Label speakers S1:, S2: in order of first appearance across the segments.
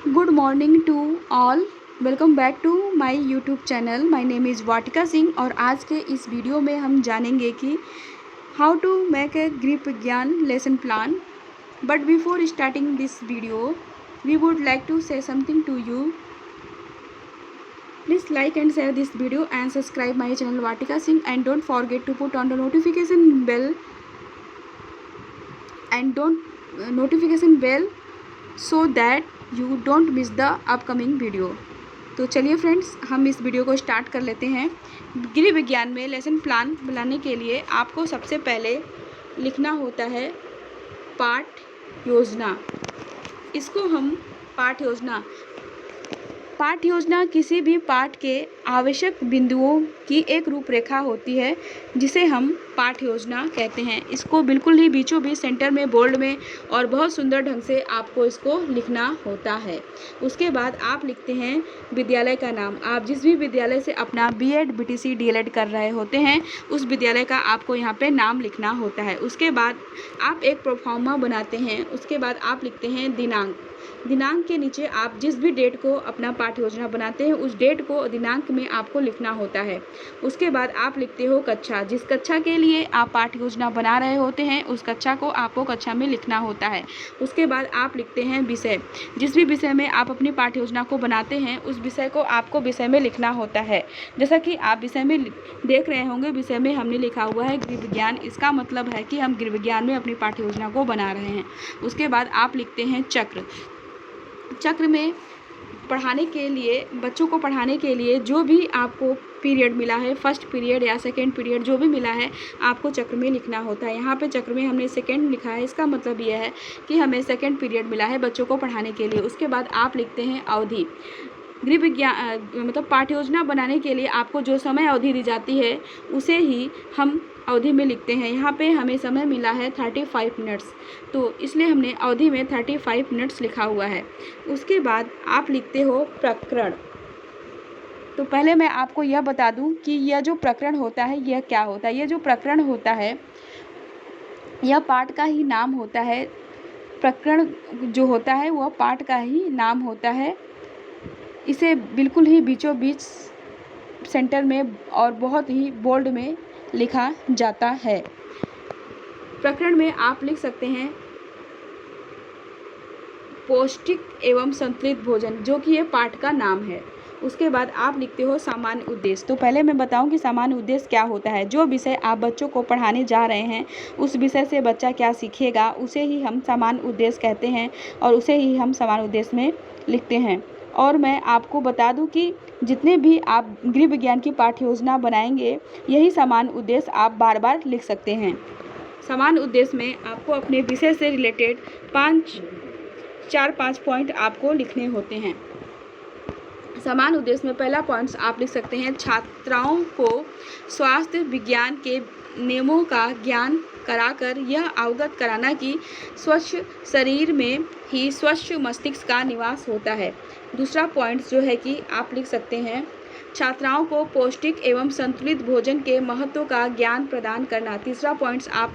S1: Good morning to all. Welcome back to my YouTube channel. My name is Vatika Singh और आज के इस video में हम जानेंगे कि हाउ टू मेक ए गृह विज्ञान lesson plan. But before starting this video we would like to say something to you. Please like and share this video and subscribe my channel Vatika Singh, and don't forget to put on the notification bell so that you don't miss the upcoming video। तो चलिए friends, हम इस video को start कर लेते हैं। गृह विज्ञान में लेसन प्लान बनाने के लिए आपको सबसे पहले लिखना होता है पाठ योजना। इसको हम पाठ योजना किसी भी पाठ के आवश्यक बिंदुओं की एक रूपरेखा होती है जिसे हम पाठ योजना कहते हैं। इसको बिल्कुल ही बीचों बीच सेंटर में बोल्ड में और बहुत सुंदर ढंग से आपको इसको लिखना होता है। उसके बाद आप लिखते हैं विद्यालय का नाम। आप जिस भी विद्यालय से अपना बीएड बीटीसी डीएलएड कर रहे होते हैं उस विद्यालय का आपको यहाँ पे नाम लिखना होता है। उसके बाद आप एक प्रोफार्मा बनाते हैं। उसके बाद आप लिखते हैं दिनांक के नीचे आप जिस भी डेट को अपना पाठ योजना बनाते हैं उस डेट को दिनांक में आपको लिखना होता है। उसके बाद आप लिखते हो कक्षा। जिस कक्षा के लिए आप पाठ योजना बना रहे होते हैं उस कक्षा को आपको कक्षा में लिखना होता है। उसके बाद आप लिखते हैं विषय। जिस भी विषय में आप अपनी पाठ योजना को बनाते हैं उस विषय को आपको विषय में लिखना होता है। जैसा कि आप विषय में देख रहे होंगे, विषय में हमने लिखा हुआ है गृह विज्ञान। इसका मतलब है कि हम गृह विज्ञान में अपनी पाठ्य योजना को बना रहे हैं। उसके बाद आप लिखते हैं चक्र में पढ़ाने के लिए, बच्चों को पढ़ाने के लिए जो भी आपको पीरियड मिला है, फर्स्ट पीरियड या सेकंड पीरियड जो भी मिला है आपको चक्र में लिखना होता है। यहाँ पे चक्र में हमने सेकंड लिखा है। इसका मतलब यह है कि हमें सेकंड पीरियड मिला है बच्चों को पढ़ाने के लिए। उसके बाद आप लिखते हैं अवधि। गृह विज्ञान मतलब पाठ्य योजना बनाने के लिए आपको जो समय अवधि दी जाती है उसे ही हम अवधि में लिखते हैं। यहाँ पे हमें समय मिला है 35 मिनट्स, तो इसलिए हमने अवधि में 35 मिनट्स लिखा हुआ है। उसके बाद आप लिखते हो प्रकरण। तो पहले मैं आपको यह बता दूं कि यह जो प्रकरण होता है यह क्या होता है। यह जो प्रकरण होता है यह पाठ का ही नाम होता है। प्रकरण जो होता है वह पाठ का ही नाम होता है। इसे बिल्कुल ही बीचों बीच सेंटर में और बहुत ही बोल्ड में लिखा जाता है। प्रकरण में आप लिख सकते हैं पौष्टिक एवं संतुलित भोजन, जो कि ये पाठ का नाम है। उसके बाद आप लिखते हो सामान्य उद्देश्य। तो पहले मैं बताऊं कि सामान्य उद्देश्य क्या होता है। जो विषय आप बच्चों को पढ़ाने जा रहे हैं उस विषय से बच्चा क्या सीखेगा उसे ही हम सामान्य उद्देश्य कहते हैं और उसे ही हम सामान्य उद्देश्य में लिखते हैं। और मैं आपको बता दूं कि जितने भी आप गृह विज्ञान की पाठ्य योजना बनाएंगे यही सामान्य उद्देश्य आप बार बार लिख सकते हैं। सामान्य उद्देश्य में आपको अपने विषय से रिलेटेड 4-5 पॉइंट आपको लिखने होते हैं। सामान्य उद्देश्य में पहला पॉइंट्स आप लिख सकते हैं छात्राओं को स्वास्थ्य विज्ञान के नियमों का ज्ञान कराकर यह अवगत कराना कि स्वच्छ शरीर में ही स्वच्छ मस्तिष्क का निवास होता है। दूसरा पॉइंट जो है कि आप लिख सकते हैं छात्राओं को पौष्टिक एवं संतुलित भोजन के महत्व का ज्ञान प्रदान करना। तीसरा पॉइंट्स आप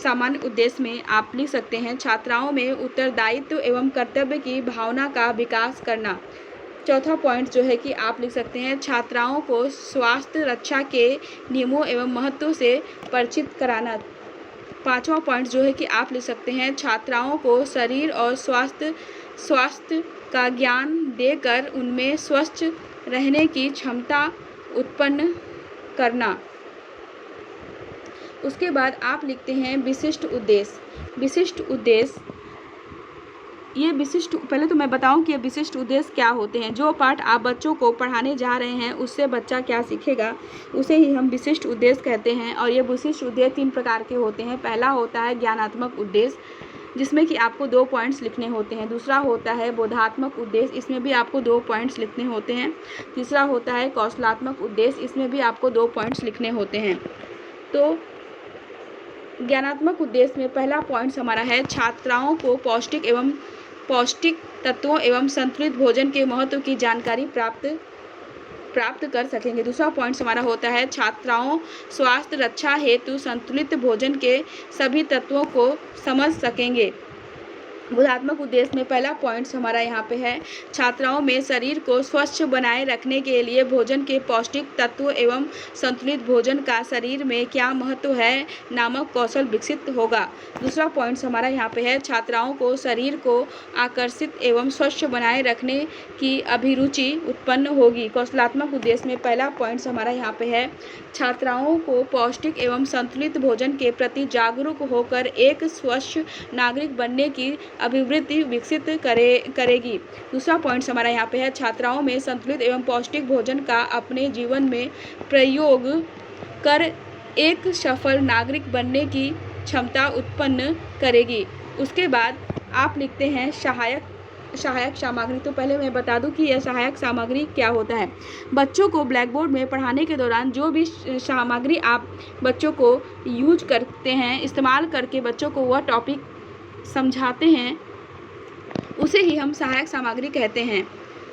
S1: सामान्य उद्देश्य में आप लिख सकते हैं छात्राओं में उत्तरदायित्व एवं कर्तव्य की भावना का विकास करना। चौथा पॉइंट जो है कि आप लिख सकते हैं छात्राओं को स्वास्थ्य रक्षा के नियमों एवं महत्व से परिचित कराना। पांचवा पॉइंट जो है कि आप लिख सकते हैं छात्राओं को शरीर और स्वास्थ्य का ज्ञान देकर उनमें स्वस्थ रहने की क्षमता उत्पन्न करना। उसके बाद आप लिखते हैं विशिष्ट उद्देश्य। पहले तो मैं बताऊं कि ये विशिष्ट उद्देश्य क्या होते हैं। जो पाठ आप बच्चों को पढ़ाने जा रहे हैं उससे बच्चा क्या सीखेगा उसे ही हम विशिष्ट उद्देश्य कहते हैं। और ये विशिष्ट उद्देश्य 3 प्रकार के होते हैं। पहला होता है ज्ञानात्मक उद्देश्य, जिसमें कि आपको 2 पॉइंट्स लिखने होते हैं। दूसरा होता है बोधात्मक उद्देश्य, इसमें भी आपको 2 पॉइंट्स लिखने होते हैं। तीसरा होता है कौशलात्मक उद्देश्य, इसमें भी आपको 2 पॉइंट्स लिखने होते हैं। तो ज्ञानात्मक उद्देश्य में पहला पॉइंट हमारा है छात्राओं को पौष्टिक तत्वों एवं संतुलित भोजन के महत्व की जानकारी प्राप्त कर सकेंगे। दूसरा पॉइंट हमारा होता है छात्राओं स्वास्थ्य रक्षा हेतु संतुलित भोजन के सभी तत्वों को समझ सकेंगे। बोधात्मक उद्देश्य में पहला पॉइंट्स हमारा यहाँ पे है, छात्राओं में शरीर को स्वच्छ बनाए रखने के लिए भोजन के पौष्टिक तत्व एवं संतुलित भोजन का शरीर में क्या महत्व है नामक कौशल विकसित होगा। दूसरा पॉइंट्स हमारा यहाँ पे है, छात्राओं को शरीर को आकर्षित एवं स्वच्छ बनाए रखने की अभिरुचि उत्पन्न होगी। कौशलात्मक उद्देश्य में पहला पॉइंट्स हमारा यहाँ पे है, छात्राओं को पौष्टिक एवं संतुलित भोजन के प्रति जागरूक होकर एक स्वच्छ नागरिक बनने की अभिवृत्ति विकसित करेगी। दूसरा पॉइंट्स हमारा यहाँ पे है, छात्राओं में संतुलित एवं पौष्टिक भोजन का अपने जीवन में प्रयोग कर एक सफल नागरिक बनने की क्षमता उत्पन्न करेगी। उसके बाद आप लिखते हैं सहायक सामग्री। तो पहले मैं बता दूं कि यह सहायक सामग्री क्या होता है। बच्चों को ब्लैक बोर्ड में पढ़ाने के दौरान जो भी सामग्री आप बच्चों को यूज करते हैं, इस्तेमाल करके बच्चों को वह टॉपिक समझाते हैं, उसे ही हम सहायक सामग्री कहते हैं।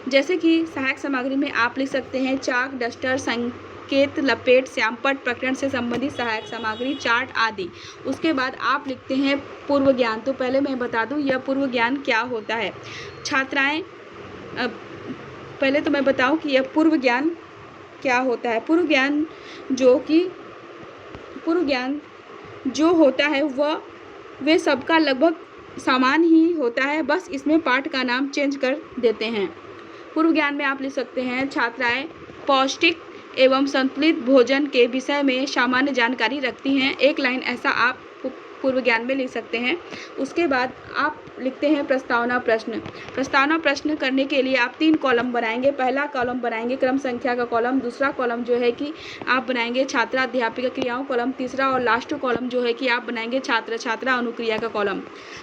S1: जैसे कि सहायक सामग्री में आप लिख सकते हैं चाक, डस्टर, संकेत, लपेट, श्यामपट्ट, प्रकरण से संबंधित सहायक सामग्री, चार्ट आदि। उसके बाद आप लिखते हैं पूर्व ज्ञान। तो पहले मैं बता दूं यह पूर्व ज्ञान क्या होता है। छात्राएं पहले तो मैं बताऊं कि यह पूर्व ज्ञान क्या होता है। पूर्व ज्ञान जो होता है वे सबका लगभग समान ही होता है, बस इसमें पाठ का नाम चेंज कर देते हैं। पूर्व ज्ञान में आप लिख सकते हैं छात्राएं पौष्टिक एवं संतुलित भोजन के विषय में सामान्य जानकारी रखती हैं। एक लाइन ऐसा आप पूर्व ज्ञान में लिख सकते हैं। उसके बाद आप लिखते हैं प्रस्तावना प्रश्न। प्रस्तावना प्रश्न करने के लिए आप 3 कॉलम बनाएंगे। पहला कॉलम बनाएंगे क्रम संख्या का कॉलम, दूसरा कॉलम जो है कि आप बनाएंगे छात्रा अध्यापिका क्रियाओं कॉलम, तीसरा और लास्ट कॉलम जो है कि आप बनाएंगे छात्र छात्रा अनुक्रिया का कॉलम।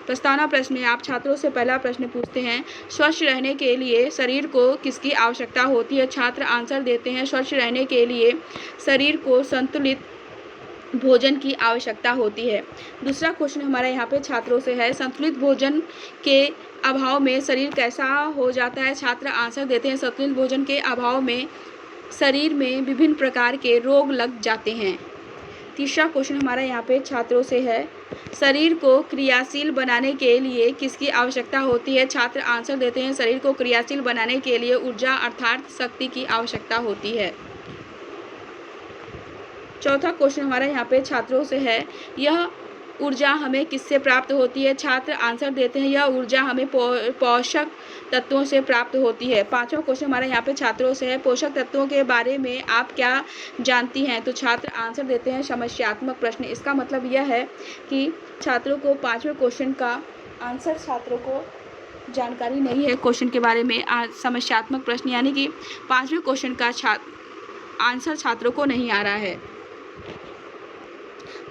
S1: प्रस्तावना प्रश्न में आप छात्रों से पहला प्रश्न पूछते हैं, स्वस्थ रहने के लिए शरीर को किसकी आवश्यकता होती है। छात्र आंसर देते हैं, स्वस्थ रहने के लिए शरीर को संतुलित भोजन की आवश्यकता होती है। दूसरा क्वेश्चन हमारा यहाँ पे छात्रों से है, संतुलित भोजन के अभाव में शरीर कैसा हो जाता है। छात्र आंसर देते हैं, संतुलित भोजन के अभाव में शरीर में विभिन्न प्रकार के रोग लग जाते हैं। तीसरा क्वेश्चन हमारा यहाँ पे छात्रों से है, शरीर को क्रियाशील बनाने के लिए किसकी आवश्यकता होती है। छात्र आंसर देते हैं, शरीर को क्रियाशील बनाने के लिए ऊर्जा अर्थात शक्ति की आवश्यकता होती है। चौथा क्वेश्चन हमारा यहाँ पे छात्रों से है, यह ऊर्जा हमें किससे प्राप्त होती है। छात्र आंसर देते हैं, यह ऊर्जा हमें पोषक तत्वों से प्राप्त होती है। पांचवा क्वेश्चन हमारा यहाँ पे छात्रों से है, पोषक तत्वों के बारे में आप क्या जानती हैं। तो छात्र आंसर देते हैं समस्यात्मक प्रश्न। इसका मतलब यह है कि छात्रों को 5वें क्वेश्चन का आंसर छात्रों को जानकारी नहीं है क्वेश्चन के बारे में। समस्यात्मक प्रश्न यानी कि 5वें क्वेश्चन का आंसर छात्रों को नहीं आ रहा है।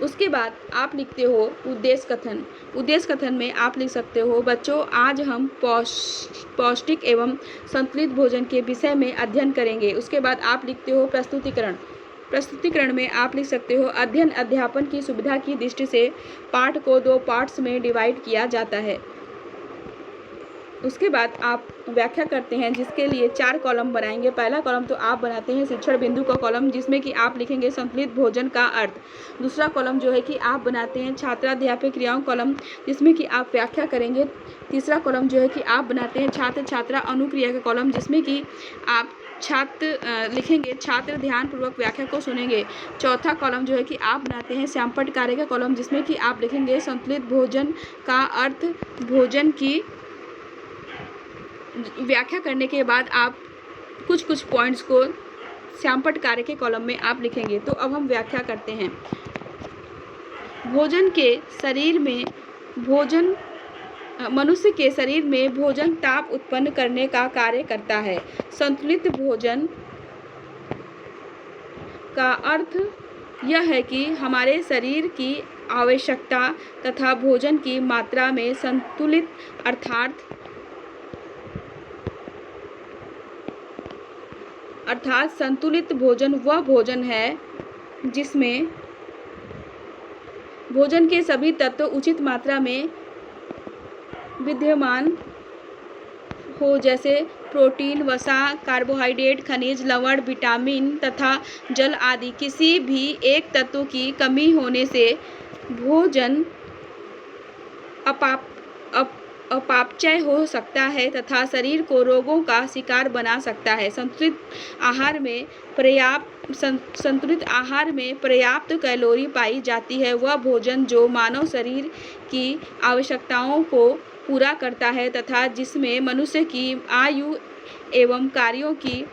S1: उसके बाद आप लिखते हो उद्देश्य कथन। उद्देश्य कथन में आप लिख सकते हो, बच्चों आज हम पौष्टिक एवं संतुलित भोजन के विषय में अध्ययन करेंगे। उसके बाद आप लिखते हो प्रस्तुतिकरण। प्रस्तुतिकरण में आप लिख सकते हो, अध्ययन अध्यापन की सुविधा की दृष्टि से पाठ को 2 पार्ट्स में डिवाइड किया जाता है। उसके बाद आप व्याख्या करते हैं, जिसके लिए 4 कॉलम बनाएंगे। पहला कॉलम तो आप बनाते हैं शिक्षण बिंदु का कॉलम, जिसमें कि आप लिखेंगे संतुलित भोजन का अर्थ। दूसरा कॉलम जो है कि आप बनाते हैं छात्राध्यापक क्रियाओं कॉलम, जिसमें कि आप व्याख्या करेंगे। तीसरा कॉलम जो है कि आप बनाते हैं छात्र छात्रा अनुक्रिया का कॉलम, जिसमें कि आप लिखेंगे छात्र ध्यानपूर्वक व्याख्या को सुनेंगे। चौथा कॉलम जो है कि आप बनाते हैं श्यामपट्ट कार्य का कॉलम, जिसमें कि आप लिखेंगे संतुलित भोजन का अर्थ। भोजन की व्याख्या करने के बाद आप कुछ पॉइंट्स को श्यामपट्ट कार्य के कॉलम में आप लिखेंगे। तो अब हम व्याख्या करते हैं। मनुष्य के शरीर में भोजन ताप उत्पन्न करने का कार्य करता है। संतुलित भोजन का अर्थ यह है कि हमारे शरीर की आवश्यकता तथा भोजन की मात्रा में संतुलित अर्थात संतुलित भोजन वह भोजन है जिसमें भोजन के सभी तत्व उचित मात्रा में विद्यमान हो, जैसे प्रोटीन, वसा, कार्बोहाइड्रेट, खनिज, लवण, विटामिन तथा जल आदि। किसी भी एक तत्व की कमी होने से भोजन अपापचय हो सकता है तथा शरीर को रोगों का शिकार बना सकता है। संतुलित आहार में पर्याप्त कैलोरी पाई जाती है। वह भोजन जो मानव शरीर की आवश्यकताओं को पूरा करता है तथा जिसमें मनुष्य की आयु एवं कार्यों की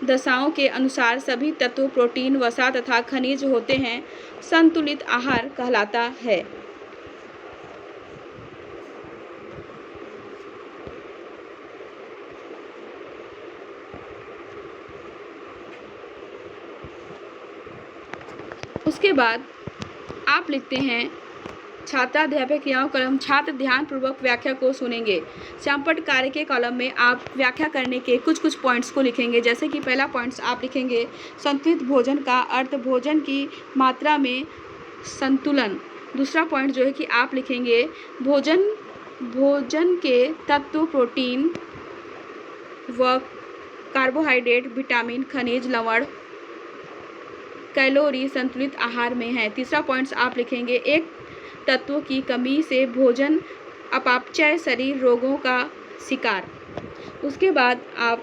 S1: दशाओं के अनुसार सभी तत्व, प्रोटीन, वसा तथा खनिज होते हैं, संतुलित आहार कहलाता है। उसके बाद आप लिखते हैं छात्राध्यापक क्रियाओं कॉलम। छात्र ध्यानपूर्वक व्याख्या को सुनेंगे। श्यामपट्ट कार्य के कॉलम में आप व्याख्या करने के कुछ पॉइंट्स को लिखेंगे। जैसे कि पहला पॉइंट्स आप लिखेंगे संतुलित भोजन का अर्थ भोजन की मात्रा में संतुलन। दूसरा पॉइंट जो है कि आप लिखेंगे भोजन के तत्व, प्रोटीन व कार्बोहाइड्रेट, विटामिन, खनिज, लवण, कैलोरी संतुलित आहार में है। तीसरा पॉइंट्स आप लिखेंगे एक तत्वों की कमी से भोजन अपापचय, शरीर रोगों का शिकार। उसके बाद आप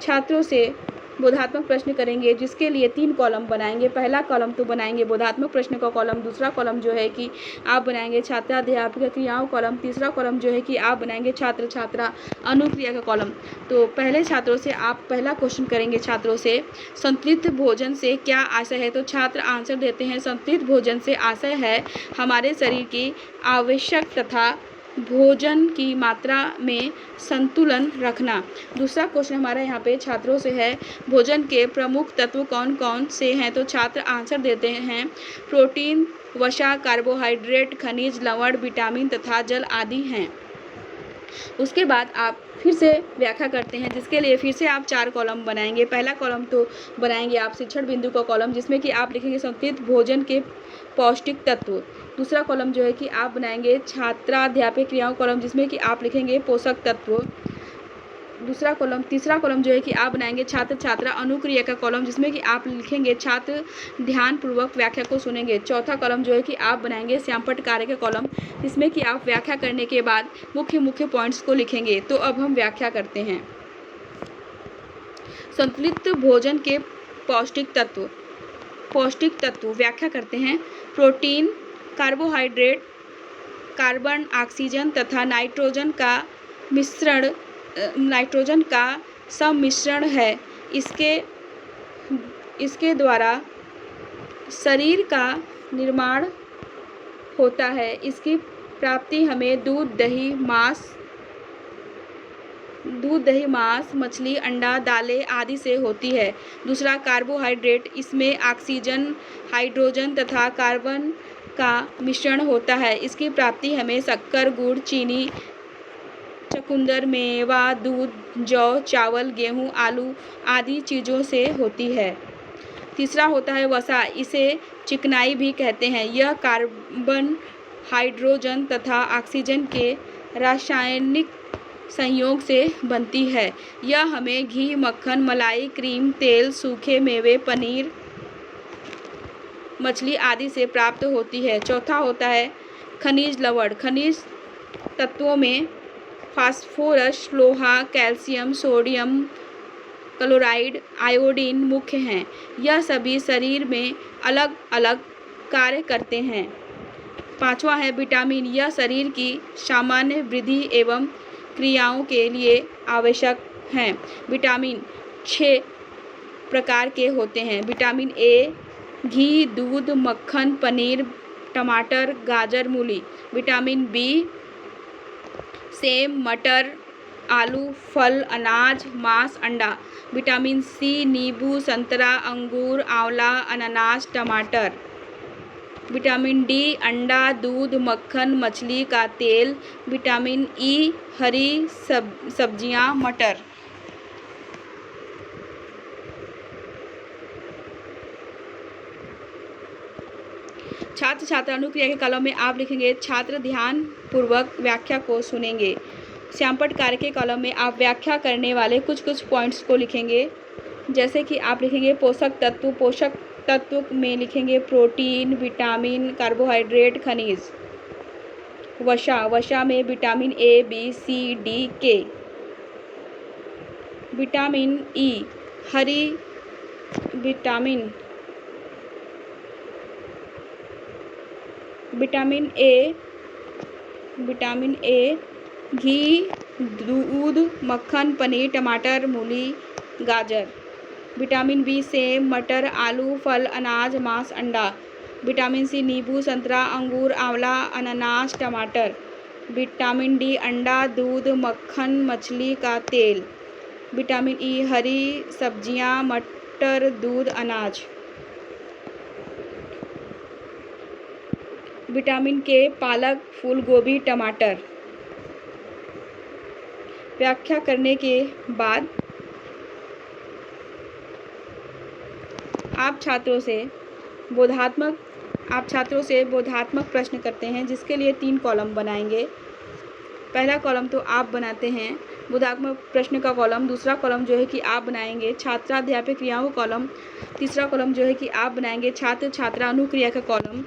S1: छात्रों से बोधात्मक प्रश्न करेंगे जिसके लिए 3 कॉलम बनाएंगे। पहला कॉलम तो बनाएंगे बोधात्मक प्रश्न का कॉलम। दूसरा कॉलम जो है कि आप बनाएंगे छात्राध्यापक क्रियाओं कॉलम। तीसरा कॉलम जो है कि आप बनाएंगे छात्र छात्रा अनुक्रिया का कॉलम। तो पहले छात्रों से आप पहला क्वेश्चन करेंगे छात्रों से संतुलित भोजन से क्या आशय है। तो छात्र आंसर देते हैं संतुलित भोजन से आशय है हमारे शरीर की आवश्यक तथा भोजन की मात्रा में संतुलन रखना। दूसरा क्वेश्चन हमारा यहाँ पे छात्रों से है भोजन के प्रमुख तत्व कौन कौन से हैं। तो छात्र आंसर देते हैं प्रोटीन, वसा, कार्बोहाइड्रेट, खनिज, लवण, विटामिन तथा जल आदि हैं। उसके बाद आप फिर से व्याख्या करते हैं जिसके लिए फिर से आप 4 कॉलम बनाएंगे। पहला कॉलम तो बनाएंगे आप शिक्षण बिंदु का कॉलम जिसमें कि आप लिखेंगे संतुलित भोजन के पौष्टिक तत्व। दूसरा कॉलम जो है कि आप बनाएंगे छात्राध्यापक क्रियाओं कॉलम जिसमें कि आप लिखेंगे पोषक तत्व। तीसरा कॉलम जो है कि आप बनाएंगे छात्र छात्रा अनुक्रिया का कॉलम जिसमें कि आप लिखेंगे छात्र ध्यानपूर्वक व्याख्या को सुनेंगे। चौथा कॉलम जो है कि आप बनाएंगे श्यामपट्ट कार्य का कॉलम जिसमें कि आप व्याख्या करने के बाद मुख्य पॉइंट्स को लिखेंगे। तो अब हम व्याख्या करते हैं संतुलित भोजन के पौष्टिक तत्व व्याख्या करते हैं प्रोटीन, कार्बोहाइड्रेट, कार्बन, ऑक्सीजन तथा नाइट्रोजन का सम्मिश्रण है। इसके द्वारा शरीर का निर्माण होता है। इसकी प्राप्ति हमें दूध, दही, मांस, मछली, अंडा, दालें आदि से होती है। दूसरा कार्बोहाइड्रेट, इसमें ऑक्सीजन, हाइड्रोजन तथा कार्बन का मिश्रण होता है। इसकी प्राप्ति हमें शक्कर, गुड़, चीनी, चुकंदर, मेवा, दूध, जौ, चावल, गेहूँ, आलू आदि चीज़ों से होती है। तीसरा होता है वसा, इसे चिकनाई भी कहते हैं। यह कार्बन, हाइड्रोजन तथा ऑक्सीजन के रासायनिक संयोग से बनती है। यह हमें घी, मक्खन, मलाई, क्रीम, तेल, सूखे मेवे, पनीर, मछली आदि से प्राप्त होती है। चौथा होता है खनिज लवण। खनिज तत्वों में फास्फोरस, लोहा, कैल्शियम, सोडियम क्लोराइड, आयोडीन मुख्य हैं। यह सभी शरीर में अलग अलग कार्य करते हैं। पांचवा है विटामिन। यह शरीर की सामान्य वृद्धि एवं क्रियाओं के लिए आवश्यक हैं। विटामिन 6 प्रकार के होते हैं। विटामिन ए घी, दूध, मक्खन, पनीर, टमाटर, गाजर, मूली। विटामिन बी सेब, मटर, आलू, फल, अनाज, मांस, अंडा। विटामिन सी नींबू, संतरा, अंगूर, आंवला, अनानास, टमाटर। विटामिन डी अंडा, दूध, मक्खन, मछली का तेल। विटामिन ई हरी सब्जियां, मटर। छात्र छात्रा अनुक्रिया के कॉलम में आप लिखेंगे छात्र ध्यान पूर्वक व्याख्या को सुनेंगे। श्यामपट्ट कार्य के कॉलम में आप व्याख्या करने वाले कुछ पॉइंट्स को लिखेंगे। जैसे कि आप लिखेंगे पोषक तत्व में लिखेंगे प्रोटीन, विटामिन, कार्बोहाइड्रेट, खनिज। वसा में vitamin A, B, C, D, K. Vitamin E, हरी विटामिन ए, घी, दूध, मक्खन, पनीर, टमाटर, मूली, गाजर। विटामिन बी, सेब, मटर, आलू, फल, अनाज, मांस, अंडा। विटामिन सी, नींबू, संतरा, अंगूर, आंवला, अनानास, टमाटर। विटामिन डी, अंडा, दूध, मक्खन, मछली का तेल। विटामिन ई, हरी सब्जियां, मटर, दूध, अनाज। विटामिन के, पालक, फूल गोभी, टमाटर। व्याख्या करने के बाद आप छात्रों से बोधात्मक प्रश्न करते हैं, जिसके लिए 3 कॉलम बनाएंगे। पहला कॉलम तो आप बनाते हैं बोधात्मक प्रश्न का कॉलम, दूसरा कॉलम जो है कि आप बनाएंगे छात्राध्यापक क्रियाओं कॉलम, तीसरा कॉलम जो है कि आप बनाएंगे छात्र छात्रा अनुक्रिया का कॉलम।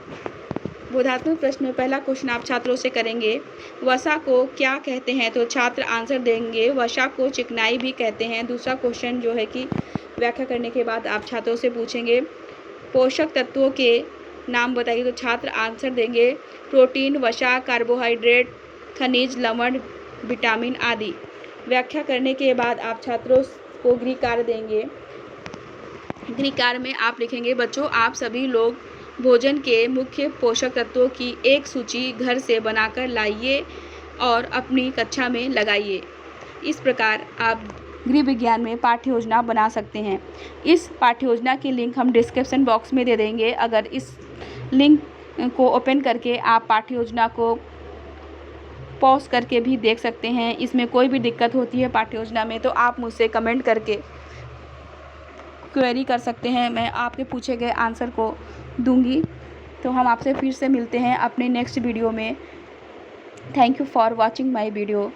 S1: बोधात्मक प्रश्न में पहला क्वेश्चन आप छात्रों से करेंगे, वसा को क्या कहते हैं? तो छात्र आंसर देंगे, वसा को चिकनाई भी कहते हैं। दूसरा क्वेश्चन जो है कि व्याख्या करने के बाद आप छात्रों से पूछेंगे, पोषक तत्वों के नाम बताइए। तो छात्र आंसर देंगे, प्रोटीन, वसा, कार्बोहाइड्रेट, खनिज, लवण, विटामिन आदि। व्याख्या करने के बाद आप छात्रों को गृहकार्य देंगे। गृहकार्य में आप लिखेंगे, बच्चों आप सभी लोग भोजन के मुख्य पोषक तत्वों की एक सूची घर से बनाकर लाइए और अपनी कक्षा में लगाइए। इस प्रकार आप गृह विज्ञान में पाठ्य योजना बना सकते हैं। इस पाठ्य योजना की लिंक हम डिस्क्रिप्शन बॉक्स में दे देंगे। अगर इस लिंक को ओपन करके आप पाठ्य योजना को पॉज करके भी देख सकते हैं। इसमें कोई भी दिक्कत होती है पाठ्य योजना में तो आप मुझसे कमेंट करके क्वेरी कर सकते हैं, मैं आपके पूछे गए आंसर को दूंगी। तो हम आपसे फिर से मिलते हैं अपने नेक्स्ट वीडियो में। Thank you for watching my video.